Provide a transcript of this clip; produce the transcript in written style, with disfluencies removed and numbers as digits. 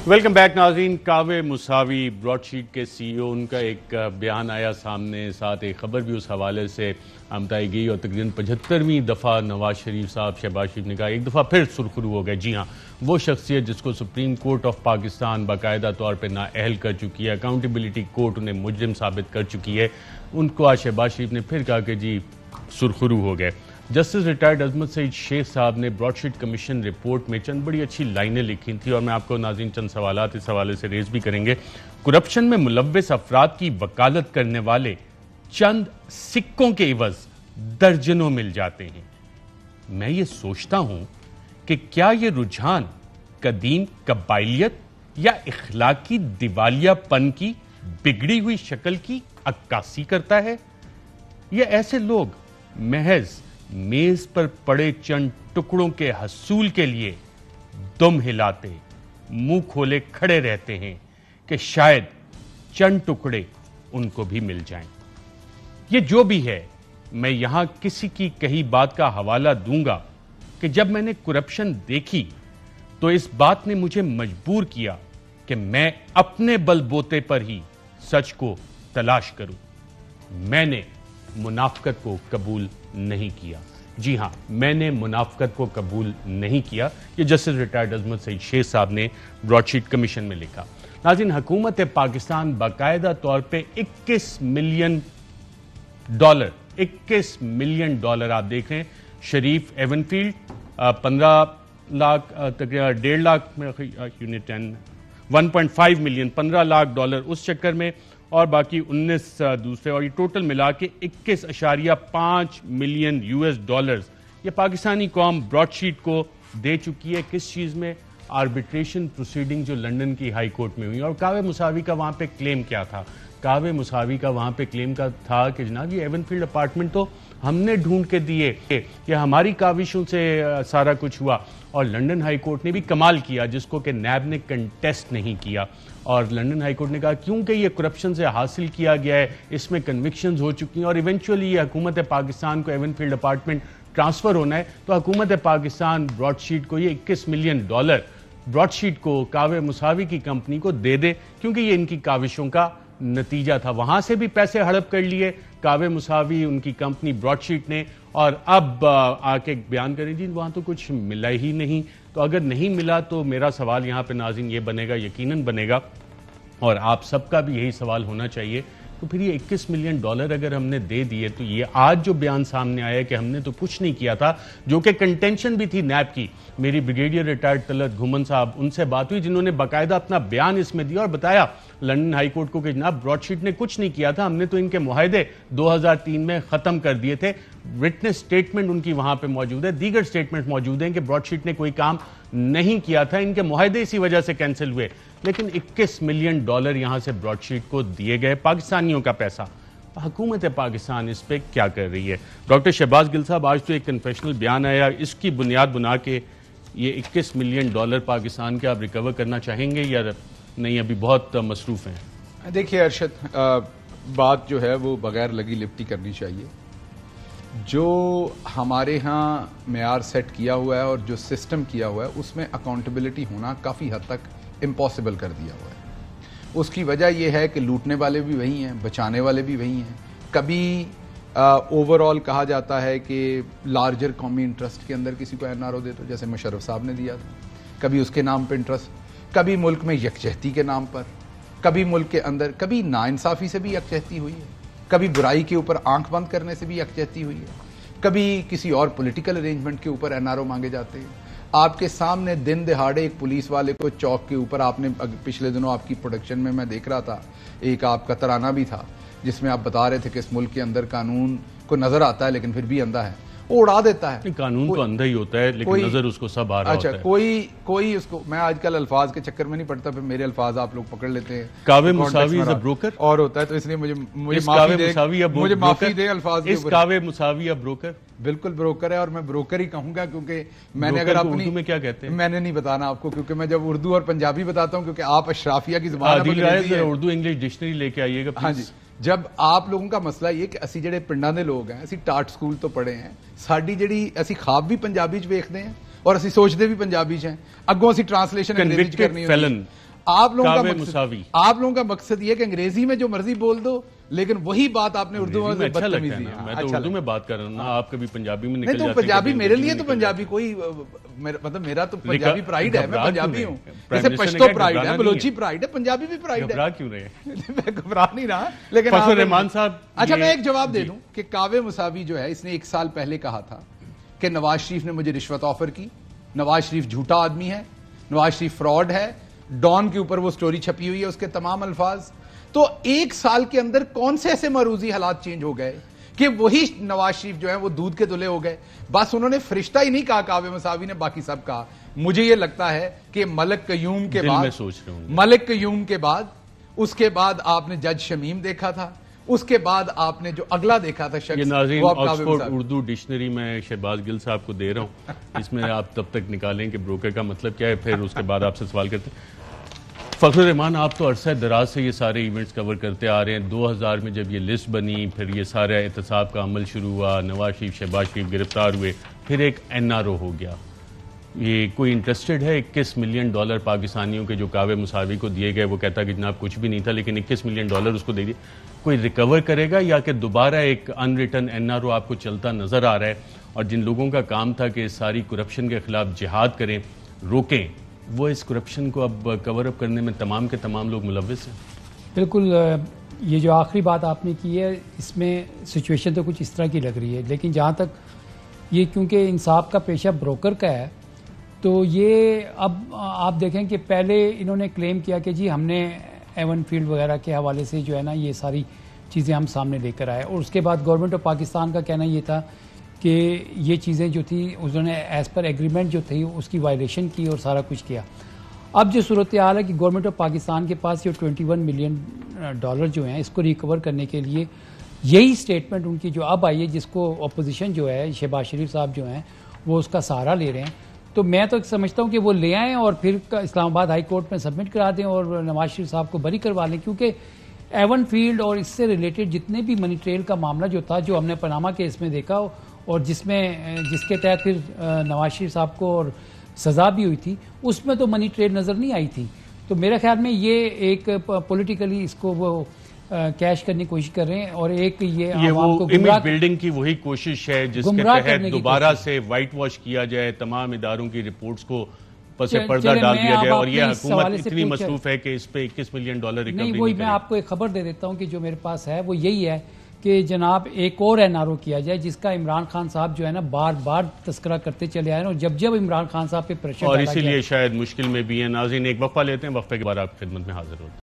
Welcome back ناظرین. کاوے مساوی Broad sheet کے سی ای او، ان کا ایک بیان آیا سامنے، ساتھ ایک خبر بھی اس حوالے سے بتائی گئی، اور تقریباً 75ویں دفعہ نواز شریف صاحب، شہباز شریف نے کہا ایک دفعہ پھر سرخرو ہو گئے. جی ہاں، وہ شخصیت جس کو سپریم کورٹ آف پاکستان باقاعدہ طور پہ نااہل کر چکی ہے، اکاؤنٹیبلٹی کورٹ انہیں مجرم ثابت کر چکی ہے، ان کو آج شہباز شریف نے پھر کہا کہ جی سرخرو ہو گئے. جسٹس ریٹائرڈ عظمت سعید شیخ صاحب نے براڈ شیٹ کمیشن رپورٹ میں چند بڑی اچھی لائنیں لکھی تھیں، اور میں آپ کو ناظرین چند سوالات اس حوالے سے ریز بھی کریں گے. کرپشن میں ملوث افراد کی وکالت کرنے والے چند سکوں کے عوض درجنوں مل جاتے ہیں. میں یہ سوچتا ہوں کہ کیا یہ رجحان قدیم قبائلیت یا اخلاقی دیوالیہ پن کی بگڑی ہوئی شکل کی عکاسی کرتا ہے؟ یہ ایسے لوگ محض میز پر پڑے چند ٹکڑوں کے حصول کے لیے دم ہلاتے، منہ کھولے کھڑے رہتے ہیں کہ شاید چند ٹکڑے ان کو بھی مل جائیں. یہ جو بھی ہے، میں یہاں کسی کی کہی بات کا حوالہ دوں گا کہ جب میں نے کرپشن دیکھی تو اس بات نے مجھے مجبور کیا کہ میں اپنے بل بوتے پر ہی سچ کو تلاش کروں. میں نے منافقت کو قبول نہیں کیا. جی ہاں، میں نے منافقت کو قبول نہیں کیا. یہ جسٹس ریٹائرڈ عظمت سعید شیخ صاحب نے براڈ شیٹ کمیشن میں لکھا. ناظرین، حکومت پاکستان باقاعدہ طور پہ $21 ملین آپ دیکھ رہے ہیں. شریف ایون فیلڈ 15 لاکھ، تقریباً 1.5 لاکھ یونٹ 1.5 ملین، $15 لاکھ اس چکر میں، اور باقی 19 دوسرے، اور یہ ٹوٹل ملا کے $21.5 ملین یہ پاکستانی قوم براڈ شیٹ کو دے چکی ہے. کس چیز میں؟ آربیٹریشن پروسیڈنگ جو لنڈن کی ہائی کورٹ میں ہوئی. اور کاوے مساوی کا وہاں پہ کلیم کیا تھا؟ کاوے مساوی کا وہاں پہ کلیم کا تھا کہ جناب یہ ایون فیلڈ اپارٹمنٹ تو ہم نے ڈھونڈ کے دیے، یہ ہماری کاوشوں سے سارا کچھ ہوا. اور لنڈن ہائی کورٹ نے بھی کمال کیا، جس کو کہ نیب نے کنٹیسٹ نہیں کیا. اور لنڈن ہائی کورٹ نے کہا کیونکہ یہ کرپشن سے حاصل کیا گیا ہے، اس میں کنوکشنز ہو چکی ہیں، اور ایونچولی یہ حکومت پاکستان کو ایون فیلڈ اپارٹمنٹ ٹرانسفر ہونا ہے، تو حکومت پاکستان براڈ شیٹ کو یہ $21 ملین براڈ شیٹ کو، کاوے مساوی کی کمپنی کو دے دے، کیونکہ یہ ان کی کاوشوں کا نتیجہ تھا. وہاں سے بھی پیسے ہڑپ کر لیے کاوے مساوی، ان کی کمپنی براڈ شیٹ نے، اور اب آ کے بیان کریں جی وہاں تو کچھ ملا ہی نہیں. تو اگر نہیں ملا تو میرا سوال یہاں پہ ناظرین یہ بنے گا، یقیناً بنے گا، اور آپ سب کا بھی یہی سوال ہونا چاہیے، تو پھر یہ $21 ملین اگر ہم نے دے دیے، تو یہ آج جو بیان سامنے آیا کہ ہم نے تو کچھ نہیں کیا تھا، جو کہ کنٹینشن بھی تھی نیب کی. میری بریگیڈیئر ریٹائرڈ طلعت گھومن صاحب، ان سے بات ہوئی جنہوں نے باقاعدہ اپنا بیان اس میں دیا اور بتایا لنڈن ہائی کورٹ کو کہ جناب براڈ شیٹ نے کچھ نہیں کیا تھا، ہم نے تو ان کے معاہدے 2003 میں ختم کر دیے تھے. وٹنس سٹیٹمنٹ ان کی وہاں پہ موجود ہے، دیگر سٹیٹمنٹ موجود ہیں کہ براڈ شیٹ نے کوئی کام نہیں کیا تھا، ان کے معاہدے اسی وجہ سے کینسل ہوئے. لیکن $21 ملین یہاں سے براڈ شیٹ کو دیے گئے، پاکستانیوں کا پیسہ. حکومت پاکستان اس پہ کیا کر رہی ہے؟ ڈاکٹر شہباز گل صاحب، آج تو ایک کنفیشنل بیان آیا، اس کی بنیاد بنا کے یہ $21 ملین پاکستان کے آپ ریکور کرنا چاہیں گے یا نہیں، ابھی بہت مصروف ہیں؟ دیکھیے ارشد، بات جو ہے وہ بغیر لگی لپٹی کرنی چاہیے. جو ہمارے ہاں معیار سیٹ کیا ہوا ہے اور جو سسٹم کیا ہوا ہے، اس میں اکاؤنٹیبلٹی ہونا کافی حد تک امپاسبل کر دیا ہوا ہے. اس کی وجہ یہ ہے کہ لوٹنے والے بھی وہی ہیں، بچانے والے بھی وہی ہیں. کبھی اوور آل کہا جاتا ہے کہ لارجر قومی انٹرسٹ کے اندر کسی کو NRO دے دو، جیسے مشرف صاحب نے دیا تھا، کبھی اس کے نام پہ انٹرسٹ، کبھی ملک میں یکجہتی کے نام پر، کبھی ملک کے اندر، کبھی ناانصافی سے بھی یکجہتی ہوئی ہے، کبھی برائی کے اوپر آنکھ بند کرنے سے بھی یکجہتی ہوئی ہے، کبھی کسی اور پولیٹیکل ارینجمنٹ کے اوپر NRO مانگے جاتے ہیں. آپ کے سامنے دن دہاڑے ایک پولیس والے کو چوک کے اوپر، آپ نے پچھلے دنوں آپ کی پروڈکشن میں دیکھ رہا تھا، ایک آپ کا ترانہ بھی تھا جس میں آپ بتا رہے تھے کہ اس ملک کے اندر قانون کو نظر آتا ہے لیکن پھر بھی اندھا ہے، وہ اڑا دیتا ہے. قانون تو اندھا ہی ہوتا ہے لیکن نظر اس کو سب آ رہا ہوتا ہے. کوئی اس کو، میں آج کل الفاظ کے چکر میں نہیں پڑتا، پھر میرے الفاظ آپ لوگ پکڑ لیتے ہیں. کاوے مساوی از اے بروکر اور ہوتا ہے، تو اس لیے مجھے معافی دے الفاظ. اس کاوے مساوی اب بروکر بالکل بروکر ہے، اور میں بروکر ہی کہوں گا، کیونکہ میں نے اگر اپنی اردو میں کیا کہتے ہیں میں نے نہیں بتانا آپ کو، کیونکہ میں جب اردو اور پنجابی بتاتا ہوں، کیونکہ آپ اشرافیہ کی زبان اردو انگلش ڈکشنری لے کے آئیے گا. ہاں جی. جب آپ لوگوں کا مسئلہ یہ کہ اسی جڑے پنڈاں دے لوگ ہیں، اسی ٹاٹ سکول تو پڑھے ہیں، ساڈی جڑی اسی خواب بھی پنجابی چ ویکھدے ہیں اور اسی سوچتے بھی پنجابی چ ہیں، اگوں اسی ٹرانسلیشن انگریزی چ کرنی ہوتی ہے. آپ لوگوں کا مقصد یہ کہ انگریزی میں جو مرضی بول دو، لیکن وہی بات آپ نے اردو میں اچھا لگتا ہے نا، میں تو اردو میں بات کر رہا ہوں نا، آپ کبھی پنجابی میں نکل جاتے ہیں. پنجابی میرے لیے تو پنجابی کوئی مطلب میرا تو پنجابی پرائیڈ ہے، میں پنجابی ہوں. جیسے پشتو پرائیڈ ہے، بلوچی پرائیڈ ہے، پنجابی بھی پرائیڈ ہے. گھبرا کیوں رہے ہیں؟ میں گھبرا نہیں رہا، لیکن فخر الرحمان صاحب، اچھا میں ایک جواب دے دوں کہ کاوے مساوی جو ہے، اس نے 1 سال پہلے کہا تھا کہ نواز شریف نے مجھے رشوت آفر کی، نواز شریف جھوٹا آدمی ہے، نواز شریف فراڈ ہے، ڈان کے اوپر وہ سٹوری چھپی ہوئی ہے اس کے تمام الفاظ. تو 1 سال کے اندر کون سے ایسے معروضی حالات چینج ہو گئے کہ وہی نواز شریف جو ہے وہ دودھ کے دلے ہو گئے؟ بس انہوں نے فرشتہ ہی نہیں کہا کاوے مساوی نے، باقی سب کہا. مجھے یہ لگتا ہے کہ ملک قیوم کے بعد اس کے بعد آپ نے جج شمیم دیکھا تھا، اس کے بعد آپ نے جو اگلا دیکھا تھا شخص، یہ ناظرین آکسفورڈ اردو ڈکشنری میں شہباز گل صاحب کو دے رہا ہوں، اس میں آپ تب تک نکالیں کہ بروکر کا مطلب کیا ہے، پھر اس کے بعد آپ سے سوال کرتے ہیں. فخر الرحمان، آپ تو عرصہ دراز سے یہ سارے ایونٹس کور کرتے آ رہے ہیں. 2000 میں جب یہ لسٹ بنی، پھر یہ سارا احتساب کا عمل شروع ہوا، نواز شریف شہباز شریف گرفتار ہوئے، پھر ایک NRO ہو گیا. یہ کوئی انٹرسٹڈ ہے $21 ملین پاکستانیوں کے جو کاوے مساوی کو دیے گئے؟ وہ کہتا کہ جناب کچھ بھی نہیں تھا، لیکن $21 ملین اس کو دے دیے. کوئی ریکور کرے گا یا کہ دوبارہ ایک ان ریٹن NRO آپ کو چلتا نظر آ رہا ہے؟ اور جن لوگوں کا کام تھا کہ ساری کرپشن کے خلاف جہاد کریں، روکیں، وہ اس کرپشن کو اب کور اپ کرنے میں تمام کے تمام لوگ ملوث ہیں. بالکل، یہ جو آخری بات آپ نے کی ہے، اس میں سچویشن تو کچھ اس طرح کی لگ رہی ہے. لیکن جہاں تک یہ کیونکہ انصاف کا پیشہ بروکر کا ہے، تو یہ اب آپ دیکھیں کہ پہلے انہوں نے کلیم کیا کہ جی ہم نے ایون فیلڈ وغیرہ کے حوالے سے جو ہے نا یہ ساری چیزیں ہم سامنے لے کر آئے، اور اس کے بعد گورنمنٹ آف پاکستان کا کہنا یہ تھا کہ یہ چیزیں جو تھی انہوں نے ایز پر ایگریمنٹ جو تھی اس کی وائلیشن کی اور سارا کچھ کیا. اب جو صورتحال ہے کہ گورنمنٹ آف پاکستان کے پاس یہ $21 ملین جو ہیں اس کو ریکور کرنے کے لیے یہی اسٹیٹمنٹ ان کی جو اب آئی ہے، جس کو اپوزیشن جو ہے شہباز شریف صاحب جو ہیں وہ اس کا سہارا لے رہے ہیں. تو میں تو سمجھتا ہوں کہ وہ لے آئیں اور پھر اسلام آباد ہائی کورٹ میں سبمٹ کرا دیں اور نواز شریف صاحب کو بری کروا لیں، کیونکہ ایون فیلڈ اور اس سے ریلیٹڈ جتنے بھی منی ٹریل کا معاملہ جو تھا، جو ہم نے پاناما کیس میں دیکھا اور جس کے تحت پھر نواز شریف صاحب کو اور سزا بھی ہوئی تھی، اس میں تو منی ٹریل نظر نہیں آئی تھی. تو میرے خیال میں یہ ایک پولیٹیکلی اس کو وہ کیش کرنے کی کوشش کر رہے ہیں، اور ایک یہ وہ امیج بلڈنگ کی وہی کوشش ہے جس کے تحت دوبارہ سے وائٹ واش کیا جائے، تمام اداروں کی رپورٹس کو پس پردہ ڈال دیا جائے، اور یہ حکومت اتنی مصروف ہے کہ اس پہ $21 ملین ریکوری نہیں. وہی میں آپ کو ایک خبر دے دیتا ہوں کہ جو میرے پاس ہے وہ یہی ہے کہ جناب ایک اور NRO کیا جائے، جس کا عمران خان صاحب جو ہے نا بار بار تذکرہ کرتے چلے آئے ہیں، اور جب عمران خان صاحب پہ پریشر اور اسی لیے شاید مشکل میں بھی ہیں. ناظرین ایک وقفہ لیتے ہیں، وقفے کے بعد آپ کی خدمت میں حاضر ہوتے ہیں.